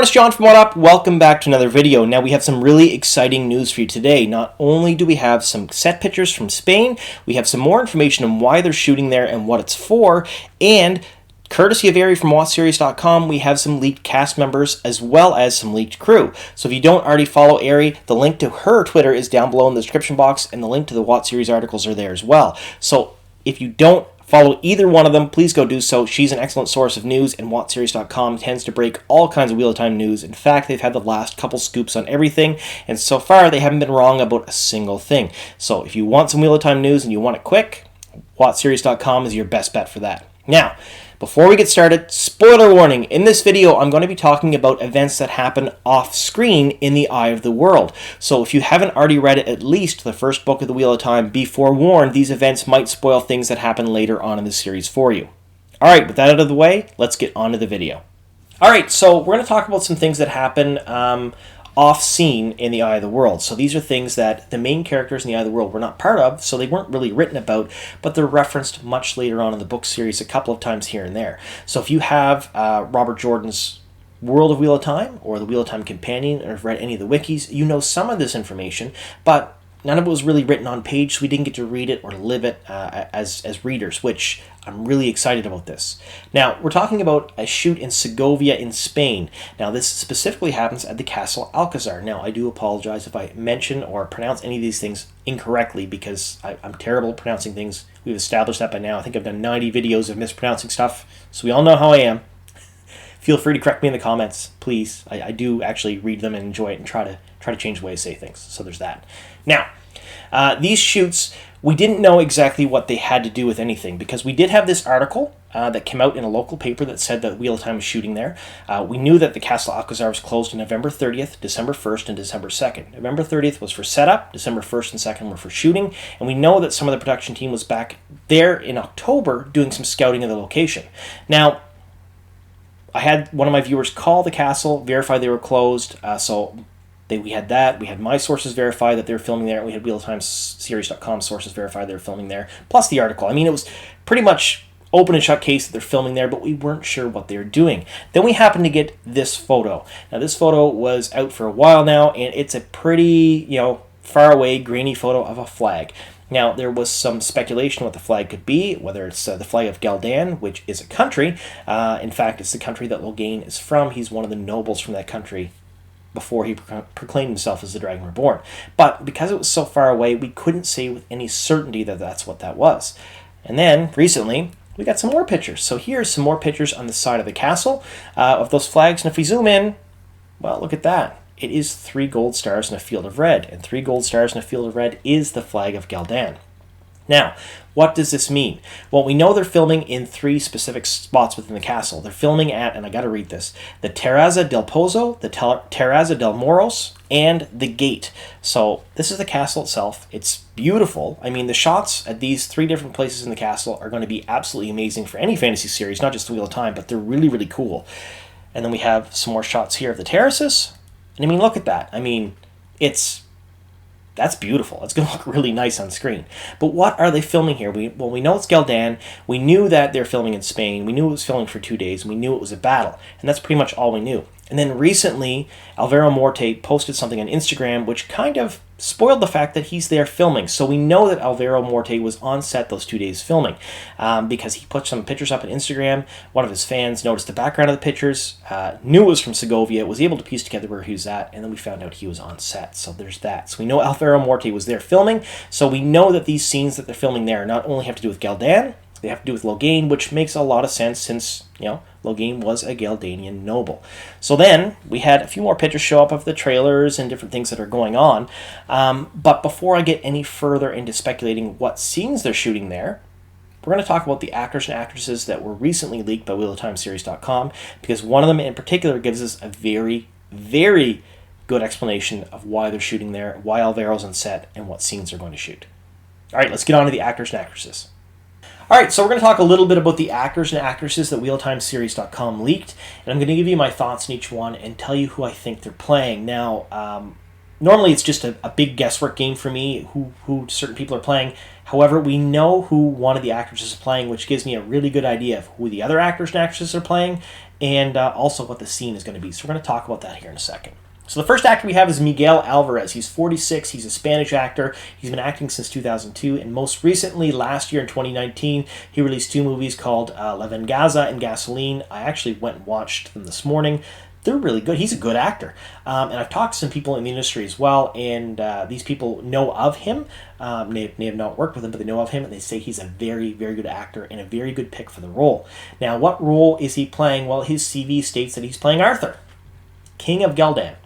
everyone, it's John from What Up. Welcome back to another video. Now we have some really exciting news for you today. Not only do we have some set pictures from Spain, we have some more information on why they're shooting there and what it's for, and courtesy of Ari from WatchSeries.com, we have some leaked cast members as well as some leaked crew. So if you don't already follow Ari, the link to her Twitter is down below in the description box, and the link to the Watch Series articles are there as well. So if you don't follow either one of them, please go do so. She's an excellent source of news, and WatchSeries.com tends to break all kinds of Wheel of Time news. In fact, they've had the last couple scoops on everything, and so far they haven't been wrong about a single thing. So if you want some Wheel of Time news and you want it quick, WatchSeries.com is your best bet for that. Now, before we get started, spoiler warning, in this video I'm going to be talking about events that happen off-screen in the Eye of the World. So if you haven't already read at least the first book of the Wheel of Time, be forewarned, these events might spoil things that happen later on in the series for you. Alright, with that out of the way, let's get on to the video. Alright, so we're going to talk about some things that happen off-scene in the Eye of the World. So these are things that the main characters in the Eye of the World were not part of, so they weren't really written about, but they're referenced much later on in the book series a couple of times here and there. So if you have Robert Jordan's World of Wheel of Time, or the Wheel of Time Companion, or have read any of the wikis, you know some of this information, but none of it was really written on page, so we didn't get to read it or live it as readers, which I'm really excited about this. Now, we're talking about a shoot in Segovia in Spain. Now, this specifically happens at the Castle Alcazar. Now, I do apologize if I mention or pronounce any of these things incorrectly, because I'm terrible at pronouncing things. We've established that by now. I think I've done 90 videos of mispronouncing stuff, so we all know how I am. Feel free to correct me in the comments, please. I do actually read them and enjoy it and try to change the way I say things, so there's that. Now, these shoots, we didn't know exactly what they had to do with anything, because we did have this article that came out in a local paper that said that Wheel of Time was shooting there. We knew that the Castle Alcazar was closed on November 30th, December 1st, and December 2nd. November 30th was for setup, December 1st and 2nd were for shooting, and we know that some of the production team was back there in October doing some scouting of the location. Now, I had one of my viewers call the castle, verify they were closed, we had that. We had my sources verify that they were filming there, and we had WheelOfTimeSeries.com sources verify they were filming there, plus the article. I mean, it was pretty much open and shut case that they're filming there, but we weren't sure what they were doing. Then we happened to get this photo. Now, this photo was out for a while now, and it's a pretty, far away, grainy photo of a flag. Now, there was some speculation what the flag could be, whether it's the flag of Ghealdan, which is a country. In fact, it's the country that Ghealdan is from. He's one of the nobles from that country before he proclaimed himself as the Dragon Reborn. But because it was so far away, we couldn't say with any certainty that that's what that was. And then, recently, we got some more pictures. So here's some more pictures on the side of the castle of those flags. And if we zoom in, well, look at that. It is 3 gold stars in a field of red. And 3 gold stars in a field of red is the flag of Ghealdan. Now, what does this mean? Well, we know they're filming in 3 specific spots within the castle. They're filming at, and I got to read this, the Terraza del Pozo, the Terraza del Moros, and the Gate. So this is the castle itself. It's beautiful. I mean, the shots at these 3 different places in the castle are going to be absolutely amazing for any fantasy series, not just the Wheel of Time, but they're really, really cool. And then we have some more shots here of the terraces. And I mean, look at that. I mean, that's beautiful. It's going to look really nice on screen. But what are they filming here? We know it's Ghealdan. We knew that they're filming in Spain. We knew it was filming for 2 days. And we knew it was a battle. And that's pretty much all we knew. And then recently, Alvaro Morte posted something on Instagram which kind of spoiled the fact that he's there filming. So we know that Alvaro Morte was on set those 2 days filming because he put some pictures up on Instagram. One of his fans noticed the background of the pictures, knew it was from Segovia, was able to piece together where he was at, and then we found out he was on set. So there's that. So we know Alvaro Morte was there filming. So we know that these scenes that they're filming there not only have to do with Ghealdan, they have to do with Ghealdan, which makes a lot of sense since, Ghealdan was a Ghealdanian noble. So then we had a few more pictures show up of the trailers and different things that are going on. But before I get any further into speculating what scenes they're shooting there, we're going to talk about the actors and actresses that were recently leaked by WheelOfTimeSeries.com, because one of them in particular gives us a very, very good explanation of why they're shooting there, why Alvaro's on set, and what scenes they're going to shoot. All right, let's get on to the actors and actresses. Alright, so we're going to talk a little bit about the actors and actresses that WheelOfTimeSeries.com leaked, and I'm going to give you my thoughts on each one and tell you who I think they're playing. Now, Normally, it's just a big guesswork game for me, who certain people are playing. However, we know who one of the actresses is playing, which gives me a really good idea of who the other actors and actresses are playing, and also what the scene is going to be. So we're going to talk about that here in a second. So the first actor we have is Miguel Alvarez. He's 46. He's a Spanish actor. He's been acting since 2002, and most recently, last year in 2019, he released 2 movies called La Venganza and Gasoline. I actually went and watched them this morning. They're really good. He's a good actor. And I've talked to some people in the industry as well, and these people know of him. They have not worked with him, but they know of him, and they say he's a very, very good actor and a very good pick for the role. Now, what role is he playing? Well, his CV states that he's playing Arthur, King of Ghealdan.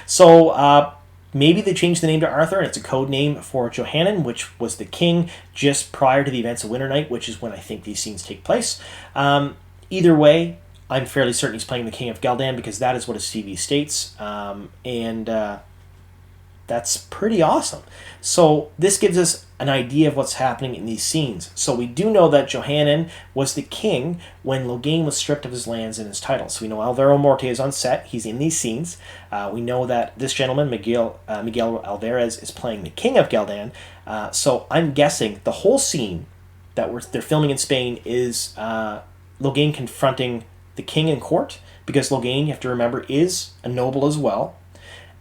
So maybe they changed the name to Arthur, and it's a code name for Johannan, which was the king just prior to the events of Winter Night, which is when I think these scenes take place. Either way, I'm fairly certain he's playing the King of Ghealdan because that is what his CV states, and that's pretty awesome. So this gives us an idea of what's happening in these scenes. So we do know that Johannan was the king when Logain was stripped of his lands and his titles. So we know Alvaro Morte is on set. He's in these scenes. We know that this gentleman, Miguel Alvarez, is playing the King of Ghealdan. So I'm guessing the whole scene that they're filming in Spain is Logain confronting the king in court, because Logain, you have to remember, is a noble as well,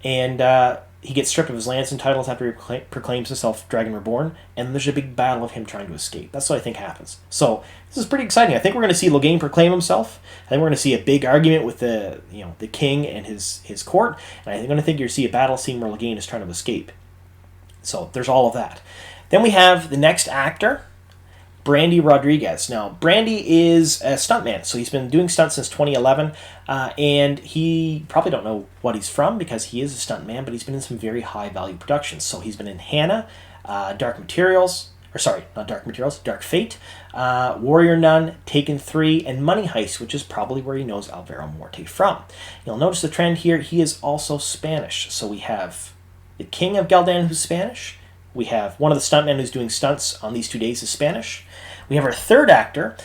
and he gets stripped of his lands and titles after he proclaims himself Dragon Reborn, and there's a big battle of him trying to escape. That's what I think happens. So this is pretty exciting. I think we're going to see Logain proclaim himself. I think we're going to see a big argument with the king and his court, and I'm going to think you're going to see a battle scene where Logain is trying to escape. So there's all of that. Then we have the next actor, Brandy Rodriguez. Now, Brandy is a stuntman, so he's been doing stunts since 2011, and he probably don't know what he's from because he is a stuntman, but he's been in some very high-value productions. So he's been in Hannah, Dark Fate, Warrior Nun, Taken 3, and Money Heist, which is probably where he knows Alvaro Morte from. You'll notice the trend here, he is also Spanish. So we have the King of Ghealdan, who's Spanish. We have one of the stuntmen who's doing stunts on these 2 days is Spanish. We have our third actor,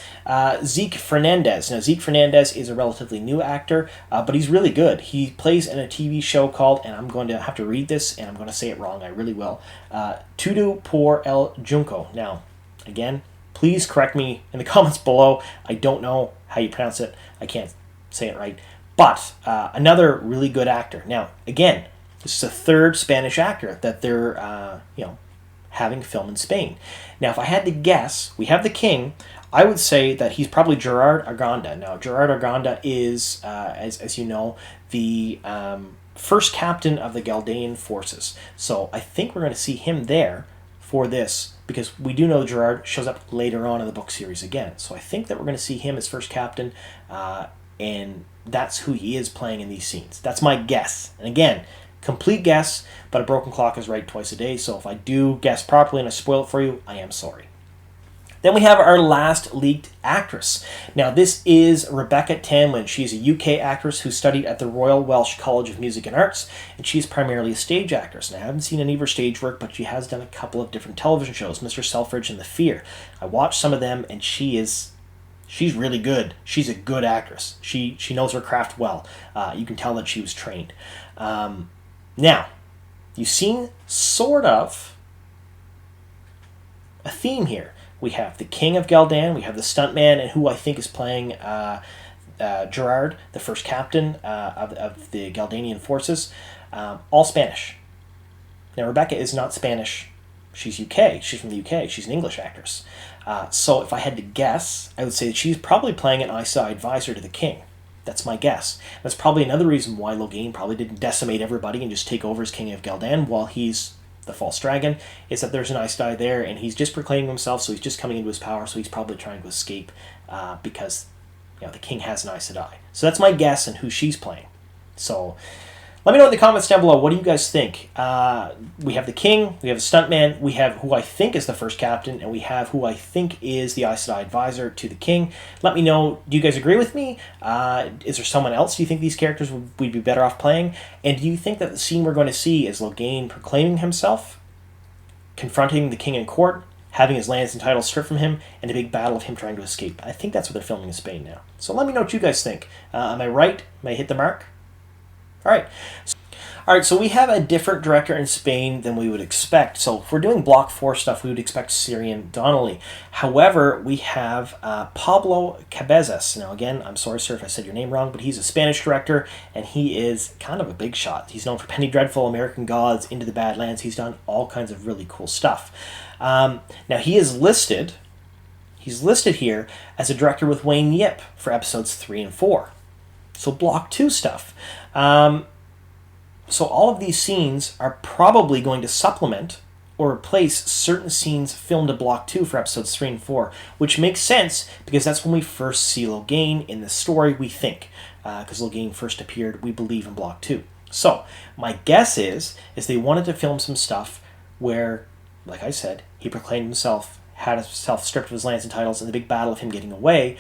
Zeke Fernandez. Now, Zeke Fernandez is a relatively new actor, but he's really good. He plays in a TV show called, and I'm going to have to read this, and I'm going to say it wrong, I really will, Todo por el Junco. Now, again, please correct me in the comments below. I don't know how you pronounce it. I can't say it right. But another really good actor. Now, again, this is a third Spanish actor that they're, having film in Spain. Now, if I had to guess, we have the king. I would say that he's probably Gerard Aganda. Now, Gerard Aganda is, as you know, the first captain of the Ghealdan forces. So I think we're going to see him there for this, because we do know Gerard shows up later on in the book series again. So I think that we're going to see him as first captain, and that's who he is playing in these scenes. That's my guess. And again, complete guess, but a broken clock is right twice a day, so if I do guess properly and I spoil it for you, I am sorry. Then we have our last leaked actress. Now, this is Rebecca Tamlin. She's a UK actress who studied at the Royal Welsh College of Music and Arts, and she's primarily a stage actress. Now, I haven't seen any of her stage work, but she has done a couple of different television shows, Mr. Selfridge and The Fear. I watched some of them, and she's really good. She's a good actress. She knows her craft well. You can tell that she was trained. Now, you've seen sort of a theme here. We have the King of Ghealdan, we have the stuntman, and who I think is playing Gerard, the first captain of the Ghealdanian forces, all Spanish. Now, Rebecca is not Spanish. She's UK. She's from the UK. She's an English actress. So if I had to guess, I would say that she's probably playing an Aes Sedai advisor to the king. That's my guess. That's probably another reason why Logain probably didn't decimate everybody and just take over as King of Ghealdan while he's the false dragon, is that there's an Aes Sedai there, and he's just proclaiming himself, so he's just coming into his power, so he's probably trying to escape because the king has an Aes Sedai. So that's my guess and who she's playing. So let me know in the comments down below, what do you guys think? We have the king, we have the stuntman, we have who I think is the first captain, and we have who I think is the Aes Sedai advisor to the king. Let me know, do you guys agree with me? Is there someone else you think these characters would be better off playing? And do you think that the scene we're going to see is Logain proclaiming himself, confronting the king in court, having his lands and titles stripped from him, and a big battle of him trying to escape? I think that's what they're filming in Spain now. So let me know what you guys think. Am I right? Am I hit the mark? All right. All right, so we have a different director in Spain than we would expect. So if we're doing Block 4 stuff, we would expect Syrian Donnelly. However, we have Pablo Cabezas. Now, again, I'm sorry, sir, if I said your name wrong, but he's a Spanish director, and he is kind of a big shot. He's known for Penny Dreadful, American Gods, Into the Badlands. He's done all kinds of really cool stuff. Now, he is listed... He's listed here as a director with Wayne Yip for episodes 3 and 4. So Block 2 stuff. So all of these scenes are probably going to supplement or replace certain scenes filmed in Block 2 for episodes 3 and 4, which makes sense because that's when we first see Logain in the story, we think. Because Logain first appeared, we believe, in Block 2. So my guess is they wanted to film some stuff where, like I said, he proclaimed himself, had himself stripped of his lands and titles in the big battle of him getting away,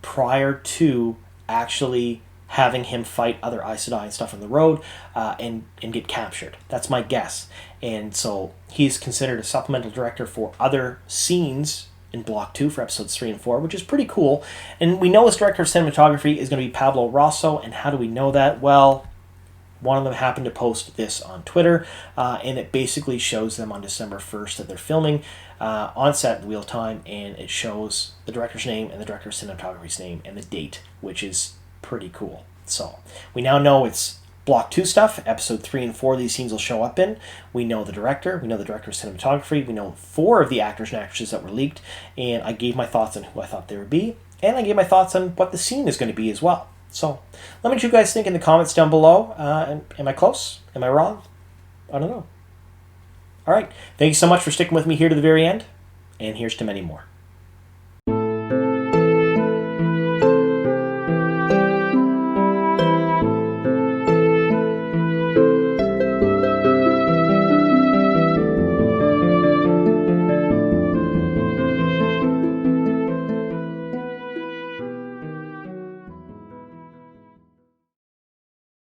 prior to actually having him fight other Aes Sedai and stuff on the road and get captured. That's my guess. And so he's considered a supplemental director for other scenes in Block 2 for episodes 3 and 4, which is pretty cool. And we know his director of cinematography is going to be Pablo Rosso, and how do we know that? Well, one of them happened to post this on Twitter, and it basically shows them on December 1st that they're filming on set in real time, and it shows the director's name and the director of cinematography's name and the date, which is pretty cool. So we now know it's Block 2 stuff. Episode 3 and 4 these scenes will show up in. We know the director. We know the director of cinematography. We know 4 of the actors and actresses that were leaked, and I gave my thoughts on who I thought they would be, and I gave my thoughts on what the scene is going to be as well. So let me know what you guys think in the comments down below. Am I close? Am I wrong? I don't know. All right. Thank you so much for sticking with me here to the very end, and here's to many more.